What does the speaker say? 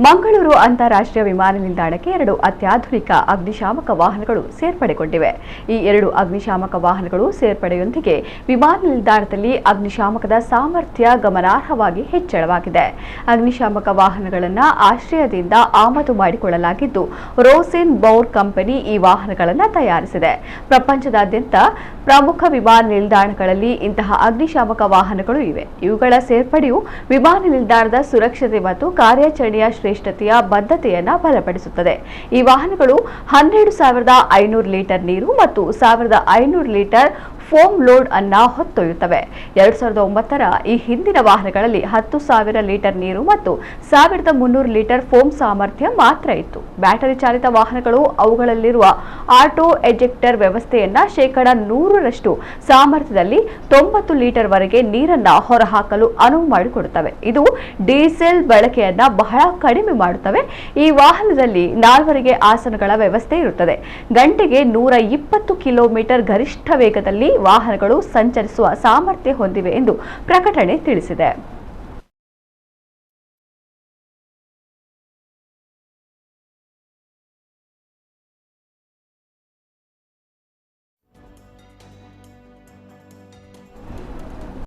ಮಂಗಳೂರು ಅಂತಾರಾಷ್ಟ್ರೀಯ ವಿಮಾನ ನಿಲ್ದಾಣಕ್ಕೆ 2 ಅತ್ಯಾಧುನಿಕ ಅಗ್ನಿಶಾಮಕ ವಾಹನಗಳು ಸೇರ್ಪಡೆಗೊಂಡಿವೆ. ಈ 2 ಅಗ್ನಿಶಾಮಕ ವಾಹನಗಳು ಸೇರ್ಪಡೆಯೊಂದಿಗೆ ವಿಮಾನ ನಿಲ್ದಾಣದಲ್ಲಿ ಅಗ್ನಿಶಾಮಕದ ಸಾಮರ್ಥ್ಯ ಗಮನಾರ್ಹವಾಗಿ ಹೆಚ್ಚಳವಾಗಿದೆ. ಅಗ್ನಿಶಾಮಕ ವಾಹನಗಳನ್ನು ಆಶ್ರಯದಿಂದ ಆಮದು ಮಾಡಿಕೊಳ್ಳಲಾಗಿದ್ದು, ರೋಸೆನ್ ಬೌರ್ ಕಂಪನಿ ಈ ವಾಹನಗಳನ್ನು ತಯಾರಿಸಿದೆ. ಪ್ರಪಂಚದಾದ್ಯಂತ ಪ್ರಮುಖ ವಿಮಾನ ನಿಲ್ದಾಣಗಳಲ್ಲಿ ಇಂತಹ ಅಗ್ನಿಶಾಮಕ ವಾಹನಗಳು ಇವೆ. ಇವುಗಳ ಸೇರ್ಪಡೆಯು ವಿಮಾನ ನಿಲ್ದಾಣದ ಸುರಕ್ಷತೆ ಮತ್ತು ಕಾರ್ಯಾಚರಣೆಯ ಶ್ರೇಷ್ಠತೆಯ ಬದ್ಧತೆಯನ್ನು ಬಲಪಡಿಸುತ್ತದೆ. ಈ ವಾಹನಗಳು 12,500 ಲೀಟರ್ ನೀರು ಮತ್ತು 1,500 ಲೀಟರ್ ಫೋಮ್ ಲೋಡ್ ಅನ್ನು ಹೊತ್ತೊಯ್ಯುತ್ತವೆ. 2009ರ ಈ ಹಿಂದಿನ ವಾಹನಗಳಲ್ಲಿ 10,000 ಲೀಟರ್ ನೀರು ಮತ್ತು 1,300 ಲೀಟರ್ ಫೋಮ್ ಸಾಮರ್ಥ್ಯ ಮಾತ್ರ ಇತ್ತು. ಬ್ಯಾಟರಿ ಚಾಲಿತ ವಾಹನಗಳು ಅವುಗಳಲ್ಲಿರುವ ಆಟೋ ಎಜೆಕ್ಟರ್ ವ್ಯವಸ್ಥೆಯನ್ನ 100% ಸಾಮರ್ಥ್ಯದಲ್ಲಿ 90 ಲೀಟರ್ ವರೆಗೆ ನೀರನ್ನು ಹೊರಹಾಕಲು ಅನುವು ಮಾಡಿಕೊಡುತ್ತವೆ. ಇದು ಡೀಸೆಲ್ ಬಳಕೆಯನ್ನ ಬಹಳ ಕಡಿಮೆ ಮಾಡುತ್ತವೆ. ಈ ವಾಹನದಲ್ಲಿ 4 ಆಸನಗಳ ವ್ಯವಸ್ಥೆ ಇರುತ್ತದೆ. ಗಂಟೆಗೆ 120 ಕಿಲೋಮೀಟರ್ ಗರಿಷ್ಠ ವೇಗದಲ್ಲಿ ವಾಹನಗಳು ಸಂಚರಿಸುವ ಸಾಮರ್ಥ್ಯ ಹೊಂದಿವೆ ಎಂದು ಪ್ರಕಟಣೆ ತಿಳಿಸಿದೆ.